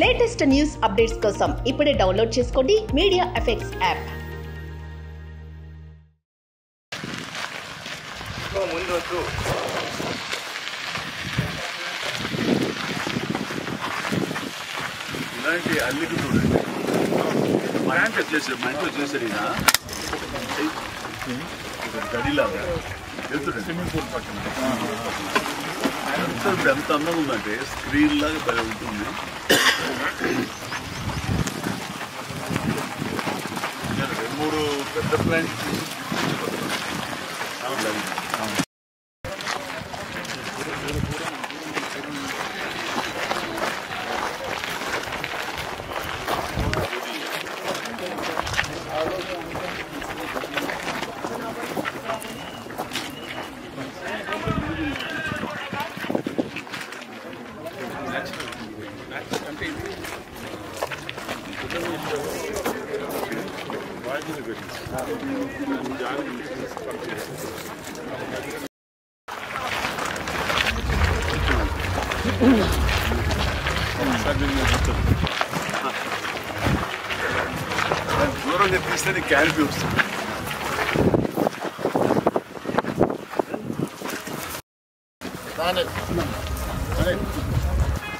Latest news updates కోసం ఇప్పుడే download చేసుకోండి మీడియా ఎఫెక్ట్స్ యాప్. ఇలాంటి అల్లికి చూడండి, మా ఇంట్లో చేశారు గడిలాగా వెళ్తుండే స్విమ్మింగ్ పూల్ పక్కన ఎంత అందంగా ఉందంటే స్క్రీన్ లాగా భలే ఉంటుంది. నేను 2-3 పెద్ద ప్లాంట్ దూరంగా తీస్తే క్యాన్పీ వస్తుంది.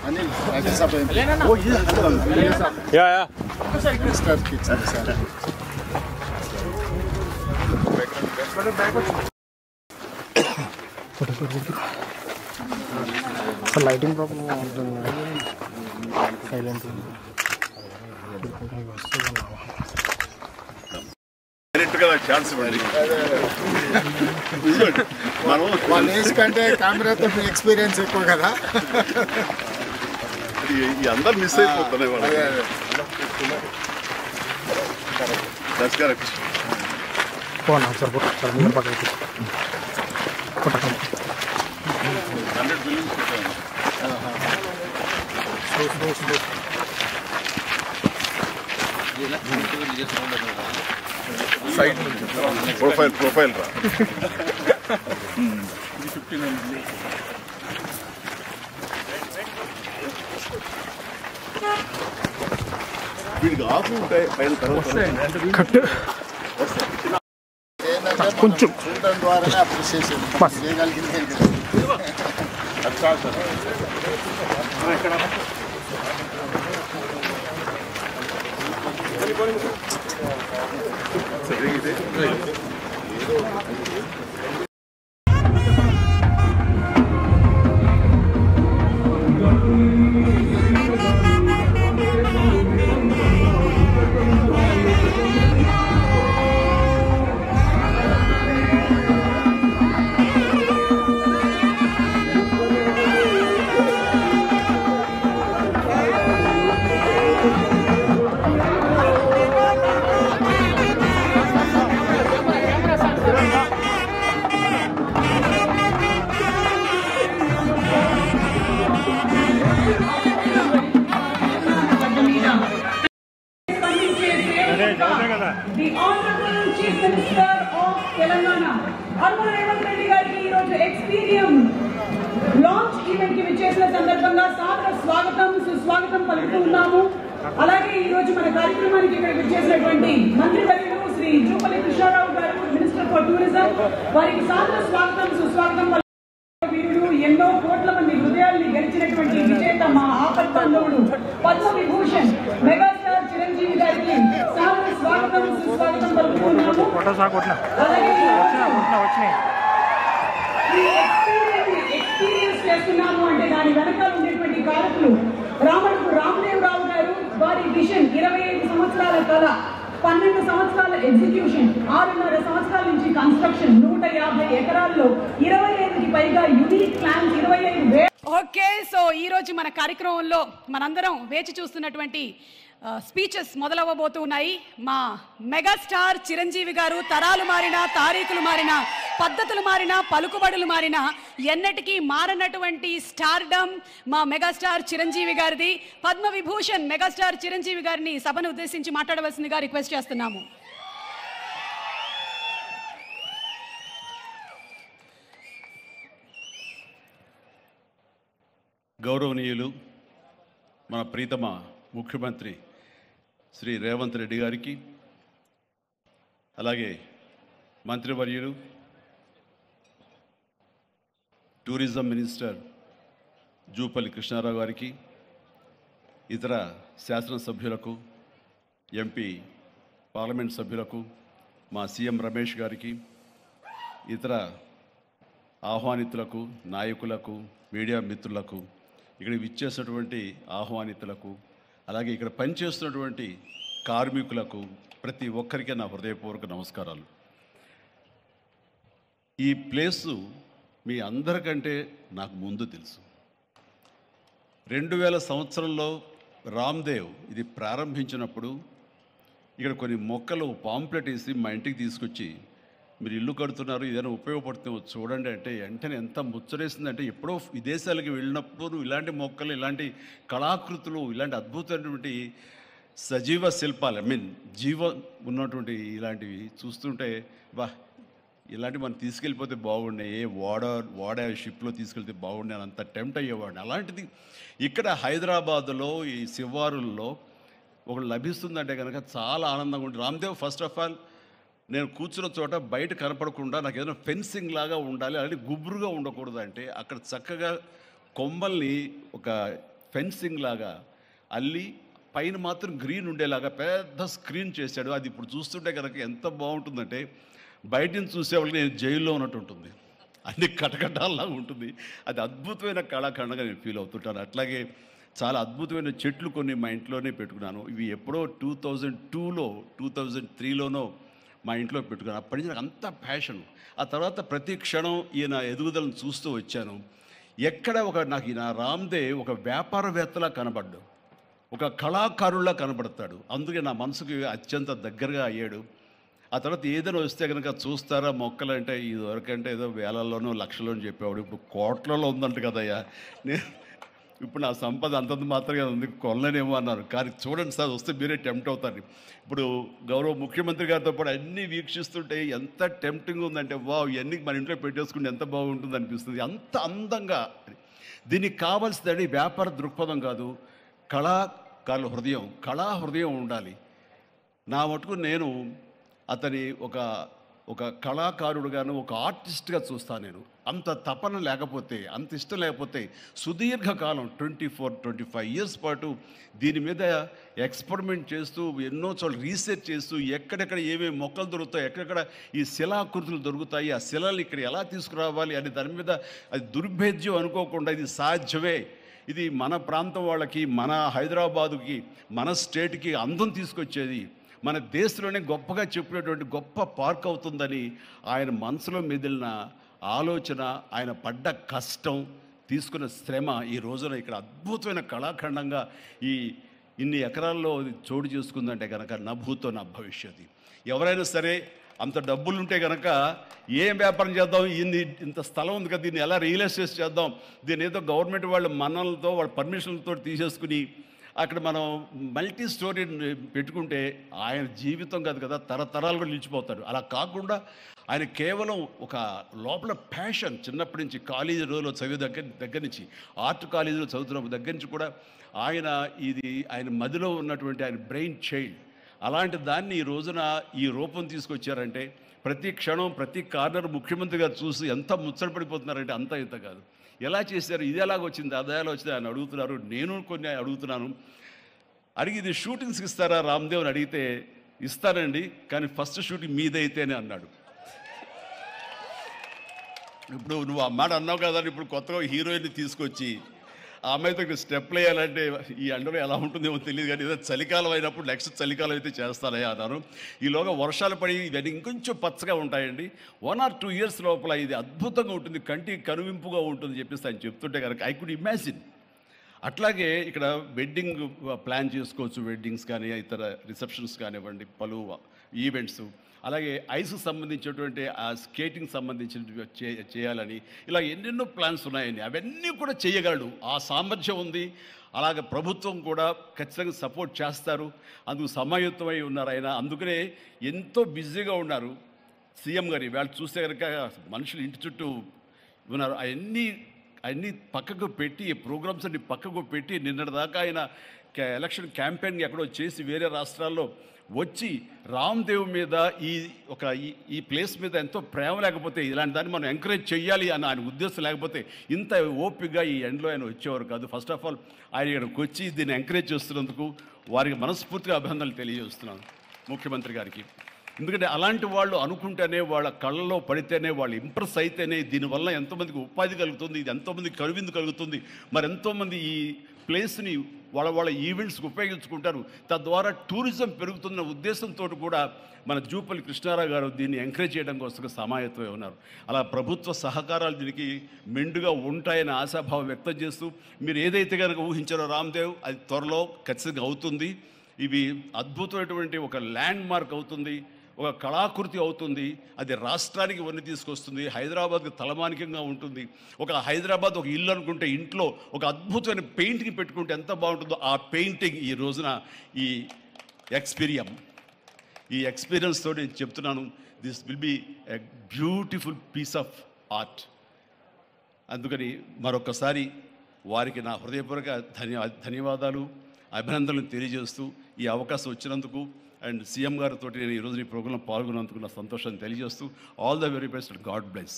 Anil, Rajya Oh yeah, yeah. Mr. Kitchen, sir. Lighting problem silent. Chance వాళ్ళ ఏజ్ కంటే కెమెరాతో ఎక్స్పీరియన్స్ ఎక్కువ కదా, అందరు మిస్ అయిపోతున్నాయి వాళ్ళు. పోనా సార్ మీరు పక్కకి 100 బిలియన్స్ సైడ్ ప్రొఫైల్ రా. వీడికి ఆఫ్ ఉంటాయి పైన కొంచెం చూడడం ద్వారానే అప్రిషియేషన్ చేయగలిగింది. The Honorable Chief Minister of Telangana, Arun Revanth Reddy గారికి ఈ రోజు ఎక్స్పీరియం లాంచ్ ఈవెంట్ కి విచ్చేసిన సందర్భంగా సాదర స్వాగతం సుస్వాగతం పలుకుతున్నాము. అలాగే ఈ రోజు మన కార్యక్రమానికి ఇక్కడ విచ్చేసినటువంటి మంత్రివర్యులు శ్రీ జూపల్లి కృష్ణారావు గారు, మినిస్టర్ ఫర్ టూరిజం, వారికి సాదర స్వాగతం సుస్వాగతం. వీరుడు ఎన్నో కోట్ల మంది హృదయాల్ని గెలిచినటువంటి విజేత మా ఆపత్ బాంధవుడు పద్మ విభూషణ్ మెగాస్టార్ చిరంజీవి గారికి సాదర స్వాగతం సుస్వాగతం పలుకుతున్నాము. ఎక్స్పీరియన్స్ చేస్తున్నాము అంటే దాని వెనకాల ఉండేటువంటి కారకులు రామడుకు రామదేవరావు గారు, వారి విజన్ 25 సంవత్సరాల కళ, 12 సంవత్సరాల ఎగ్జిక్యూషన్, 6.5 సంవత్సరాల నుంచి కన్స్ట్రక్షన్, 150 ఎకరాల్లో 25కి పైగా యూనిక్ ప్లాన్స్, 25,000. ఓకే, సో ఈ రోజు మన కార్యక్రమంలో మనందరం వేచి చూస్తున్నటువంటి స్పీచెస్ మొదలవ్వబోతున్నాయి. మా మెగాస్టార్ చిరంజీవి గారు తరాలు మారినా, తారీఖులు మారినా, పద్ధతులు మారినా, పలుకుబడులు మారినా ఎన్నటికీ మారనటువంటి స్టార్డమ్ మా మెగాస్టార్ చిరంజీవి గారిది. పద్మ విభూషణ్ మెగాస్టార్ చిరంజీవి గారిని సభను ఉద్దేశించి మాట్లాడవలసిందిగా రిక్వెస్ట్ చేస్తున్నాము. గౌరవనీయులు మన ప్రీతమ ముఖ్యమంత్రి శ్రీ రేవంత్ రెడ్డి గారికి, అలాగే మంత్రివర్యులు టూరిజం మినిస్టర్ జూపల్లి కృష్ణారావు గారికి, ఇతర శాసనసభ్యులకు, ఎంపీ పార్లమెంట్ సభ్యులకు, మా సీఎం రమేష్ గారికి, ఇతర ఆహ్వానితులకు, నాయకులకు, మీడియా మిత్రులకు, ఇక్కడ విచ్చేసినటువంటి ఆహ్వానితులకు, అలాగే ఇక్కడ పనిచేస్తున్నటువంటి కార్మికులకు, ప్రతి ఒక్కరికి నా హృదయపూర్వక నమస్కారాలు. ఈ ప్లేసు మీ అందరికంటే నాకు ముందు తెలుసు. 2000 సంవత్సరంలో రామ్దేవ్ ఇది ప్రారంభించినప్పుడు ఇక్కడ కొన్ని మొక్కలు పాంప్లెట్ వేసి మా ఇంటికి తీసుకొచ్చి, మీరు ఇల్లు కడుతున్నారు, ఏదైనా ఉపయోగపడుతుందో చూడండి అంటే వెంటనే ఎంత ముచ్చరేసిందంటే, ఎప్పుడో విదేశాలకు వెళ్ళినప్పుడు ఇలాంటి మొక్కలు, ఇలాంటి కళాకృతులు, ఇలాంటి అద్భుతమైనటువంటి సజీవ శిల్పాలు, జీవం ఉన్నటువంటి ఇలాంటివి చూస్తుంటే ఇలాంటివి మనం తీసుకెళ్ళిపోతే బాగున్నాయి, వాడ షిప్లో తీసుకెళ్తే బాగున్నాయి అంత టెంప్ట్ అయ్యేవాడిని. అలాంటిది ఇక్కడ హైదరాబాదులో ఈ శివారుల్లో ఒకటి లభిస్తుందంటే కనుక చాలా ఆనందంగా ఉంటుంది. రామ్దేవ్ ఫస్ట్ ఆఫ్ ఆల్ నేను కూర్చున్న చోట బయట కనపడకుండా నాకు ఏదైనా ఫెన్సింగ్ లాగా ఉండాలి, అలాంటి గుబురుగా ఉండకూడదు అంటే అక్కడ చక్కగా కొమ్మల్ని ఒక ఫెన్సింగ్ లాగా అల్లి పైన మాత్రం గ్రీన్ ఉండేలాగా పెద్ద స్క్రీన్ చేశాడు. అది ఇప్పుడు చూస్తుంటే కనుక ఎంత బాగుంటుందంటే బయట నుంచి చూసేవాళ్ళకి నేను జైల్లో ఉన్నట్టు ఉంటుంది, అన్ని కటకటాల్లాగా ఉంటుంది. అది అద్భుతమైన కళాఖండగా నేను ఫీల్ అవుతుంటాను. అట్లాగే చాలా అద్భుతమైన చెట్లు కొన్ని మా ఇంట్లోనే పెట్టుకున్నాను. ఇవి ఎప్పుడో 2002లో 2003లోనో మా ఇంట్లో పెట్టుకున్నాను. అప్పటి నుంచి నాకు అంత ప్యాషన్. ఆ తర్వాత ప్రతి క్షణం ఈయన ఎదుగుదలను చూస్తూ వచ్చాను. ఎక్కడ నాకు ఈయన రామ్దేవ్ ఒక వ్యాపారవేత్తలా కనబడ్డాడు, ఒక కళాకారుల్లా కనబడతాడు. అందుకే నా మనసుకి అత్యంత దగ్గరగా అయ్యాడు. ఆ తర్వాత ఏదైనా వస్తే కనుక చూస్తారా మొక్కలు అంటే, ఇదివరకంటే ఏదో వేలల్లోనో లక్షల్లో అని చెప్పేవాడు, ఇప్పుడు కోట్లలో ఉందంట కదయ్యా. నేను ఇప్పుడు నా సంపద అంతంత మాత్రమే ఉంది, కొనలేనేమో అన్నారు. కానీ చూడండి సార్, వస్తే మీరే టెంప్ట్ అవుతారు. ఇప్పుడు గౌరవ ముఖ్యమంత్రి గారితో పాటు అన్నీ వీక్షిస్తుంటే ఎంత టెంప్టింగ్ ఉందంటే, ఇవన్నీ మన ఇంట్లో పెట్టేసుకుంటే ఎంత బాగుంటుంది అనిపిస్తుంది. అంత అందంగా దీనికి కావాల్సిందని వ్యాపార దృక్పథం కాదు, కళాకారుల హృదయం, కళా హృదయం ఉండాలి. నా మటుకు నేను అతని ఒక కళాకారుడుగాను, ఒక ఆర్టిస్ట్గా చూస్తాను. నేను అంత తపన లేకపోతే, అంత ఇష్టం లేకపోతే సుదీర్ఘకాలం 24-25 ఇయర్స్ పాటు దీని మీద ఎక్స్పెరిమెంట్ చేస్తూ, ఎన్నో చోట్ల రీసెర్చ్ చేస్తూ, ఎక్కడెక్కడ ఏమేమి మొక్కలు దొరుకుతాయి, ఎక్కడెక్కడ ఈ శిలాకృతులు దొరుకుతాయి, ఆ శిలలు ఇక్కడ ఎలా తీసుకురావాలి అని దాని మీద అది దుర్భేద్యం అనుకోకుండా ఇది సాధ్యమే, ఇది మన ప్రాంతం వాళ్ళకి, మన హైదరాబాదుకి, మన స్టేట్కి అందం తీసుకొచ్చేది, మన దేశంలోనే గొప్పగా చెప్పినటువంటి గొప్ప పార్క్ అవుతుందని ఆయన మనసులో మెదిలిన ఆలోచన, ఆయన పడ్డ కష్టం, తీసుకున్న శ్రమ ఈ రోజున ఇక్కడ అద్భుతమైన కళాఖండంగా ఇన్ని ఎకరాల్లో చోటు చేసుకుందంటే కనుక నభూతో నా భవిష్యత్తు. ఎవరైనా సరే అంత డబ్బులు ఉంటే కనుక ఏం వ్యాపారం చేద్దాం, ఇంత స్థలం ఉంది కదా, దీన్ని ఎలా రియల్ ఎస్టేట్ చేద్దాం, దీన్ని ఏదో గవర్నమెంట్ వాళ్ళ మన్నలతో వాళ్ళ పర్మిషన్లతో తీసేసుకుని అక్కడ మనం మల్టీ స్టోరీ పెట్టుకుంటే ఆయన జీవితం కాదు కదా, తరతరాలు కూడా నిలిచిపోతాడు. అలా కాకుండా ఆయన కేవలం ఒక లోపల ప్యాషన్, చిన్నప్పటి నుంచి కాలేజీ రోజులో చదివే దగ్గర నుంచి, ఆర్ట్ కాలేజీలో చదువుతున్న దగ్గర నుంచి కూడా ఆయన మదిలో ఉన్నటువంటి ఆయన బ్రెయిన్ చైల్డ్. అలాంటి దాన్ని ఈ రోజున ఈ రూపం తీసుకొచ్చారంటే ప్రతి క్షణం, ప్రతి కార్నర్ ముఖ్యమంత్రి గారు చూసి ఎంత ముచ్చటపడిపోతున్నారంటే అంత ఇంత కాదు. ఎలా చేశారు, ఇది ఎలాగొచ్చింది, అది ఎలా వచ్చింది అని అడుగుతున్నారు. నేను కొన్ని అడుగుతున్నాను. అడిగి ఇది షూటింగ్స్కి ఇస్తారా రామ్దేవ్ అని అడిగితే, ఇస్తానండి కానీ ఫస్ట్ షూటింగ్ మీదైతేనే అన్నాడు. ఇప్పుడు నువ్వు ఆ మాట అన్నావు కదా, ఇప్పుడు కొత్తగా హీరోయిన్ని తీసుకొచ్చి ఆ అమ్మాయితో స్టెప్లు వేయాలంటే ఈ ఎండలో ఎలా ఉంటుందేమో తెలియదు, కానీ ఏదో చలికాలం అయినప్పుడు నెక్స్ట్ చలికాలం అయితే చేస్తానయ్యా అన్నాను. ఈలోగా వర్షాలు పడి ఇవన్నీ ఇంకొంచెం పచ్చగా ఉంటాయండి, 1 or 2 years లోపల ఇది అద్భుతంగా ఉంటుంది, కంటికి కనువింపుగా ఉంటుంది చెప్పేసి ఆయన చెప్తుంటే కనుక ఐ కుడ్ ఇమాజిన్. అట్లాగే ఇక్కడ వెడ్డింగ్ ప్లాన్ చేసుకోవచ్చు, వెడ్డింగ్స్ కానీ ఇతర రిసెప్షన్స్ కానివ్వండి, పలు ఈవెంట్స్, అలాగే ఐస్కి సంబంధించినటువంటి ఆ స్కేటింగ్ సంబంధించిన చేయాలని ఇలా ఎన్నెన్నో ప్లాన్స్ ఉన్నాయని అవన్నీ కూడా చేయగలడు, ఆ సామర్థ్యం ఉంది. అలాగే ప్రభుత్వం కూడా ఖచ్చితంగా సపోర్ట్ చేస్తారు, అందుకు సమాయుత్తమై ఉన్నారు ఆయన. అందుకనే ఎంతో బిజీగా ఉన్నారు సీఎం గారి. వాళ్ళు చూస్తే కనుక మనుషులు ఇంటి చుట్టూ ఉన్నారు. అవన్నీ అన్ని పక్కకు పెట్టి ప్రోగ్రామ్స్ అన్ని పక్కకు పెట్టి నిన్నటిదాకా ఆయన ఎలక్షన్ క్యాంపెయిన్ ఎక్కడో చేసి వేరే రాష్ట్రాల్లో వచ్చి రామ్దేవ్ మీద ఈ ప్లేస్ మీద ఎంతో ప్రేమ లేకపోతే ఇలాంటి దాన్ని మనం ఎంకరేజ్ చేయాలి అని ఆయన ఉద్దేశం లేకపోతే ఇంత ఓపికగా ఈ ఎండ్లో ఆయన వచ్చేవారు కాదు. ఫస్ట్ ఆఫ్ ఆల్ ఆయన ఇక్కడికి వచ్చి దీన్ని ఎంకరేజ్ చేస్తున్నందుకు వారికి మనస్ఫూర్తిగా అభినందనలు తెలియజేస్తున్నాను ముఖ్యమంత్రి గారికి. ఎందుకంటే అలాంటి వాళ్ళు అనుకుంటేనే, వాళ్ళ కళ్ళలో పడితేనే, వాళ్ళు ఇంప్రెస్ అయితేనే దీనివల్ల ఎంతోమందికి ఉపాధి కలుగుతుంది, ఇది ఎంతోమందికి కనువిందు కలుగుతుంది. మరి ఎంతోమంది ఈ ప్లేస్ని వాళ్ళ ఈవెంట్స్కి ఉపయోగించుకుంటారు. తద్వారా టూరిజం పెరుగుతున్న ఉద్దేశంతో కూడా మన జూపల్లి కృష్ణారావు గారు దీన్ని ఎంకరేజ్ చేయడం కోసం సమాయత్తమై ఉన్నారు. అలా ప్రభుత్వ సహకారాలు దీనికి మెండుగా ఉంటాయని ఆశాభావం వ్యక్తం చేస్తూ, మీరు ఏదైతే కనుక ఊహించారో రామ్దేవ్ అది త్వరలో ఖచ్చితంగా అవుతుంది. ఇవి అద్భుతమైనటువంటి ఒక ల్యాండ్ మార్క్ అవుతుంది, ఒక కళాకృతి అవుతుంది. అది రాష్ట్రానికి వన్నీ తీసుకొస్తుంది, హైదరాబాద్కి తలమానికంగా ఉంటుంది. ఒక హైదరాబాద్ ఒక ఇల్లు అనుకుంటే ఇంట్లో ఒక అద్భుతమైన పెయింటింగ్ పెట్టుకుంటే ఎంత బాగుంటుందో ఆ పెయింటింగ్ ఈ రోజున ఈ ఎక్స్పీరియన్స్తో నేను చెప్తున్నాను, this will be a beautiful piece of art. అందుకని మరొకసారి వారికి నా హృదయపూర్వక ధన్యవాదాలు, అభినందనలు తెలియజేస్తూ ఈ అవకాశం వచ్చినందుకు అండ్ సీఎం గారితో నేను ఈరోజు ఈ ప్రోగ్రాంలో పాల్గొన్నందుకు నా సంతోషాన్ని తెలియజేస్తూ all the very best, god bless.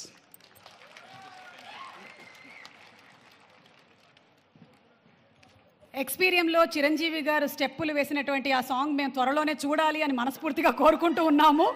ఎక్స్పీరియంలో చిరంజీవి గారు స్టెప్పులు వేసినటువంటి ఆ సాంగ్ మేము త్వరలోనే చూడాలి అని మనస్ఫూర్తిగా కోరుకుంటూ ఉన్నాము.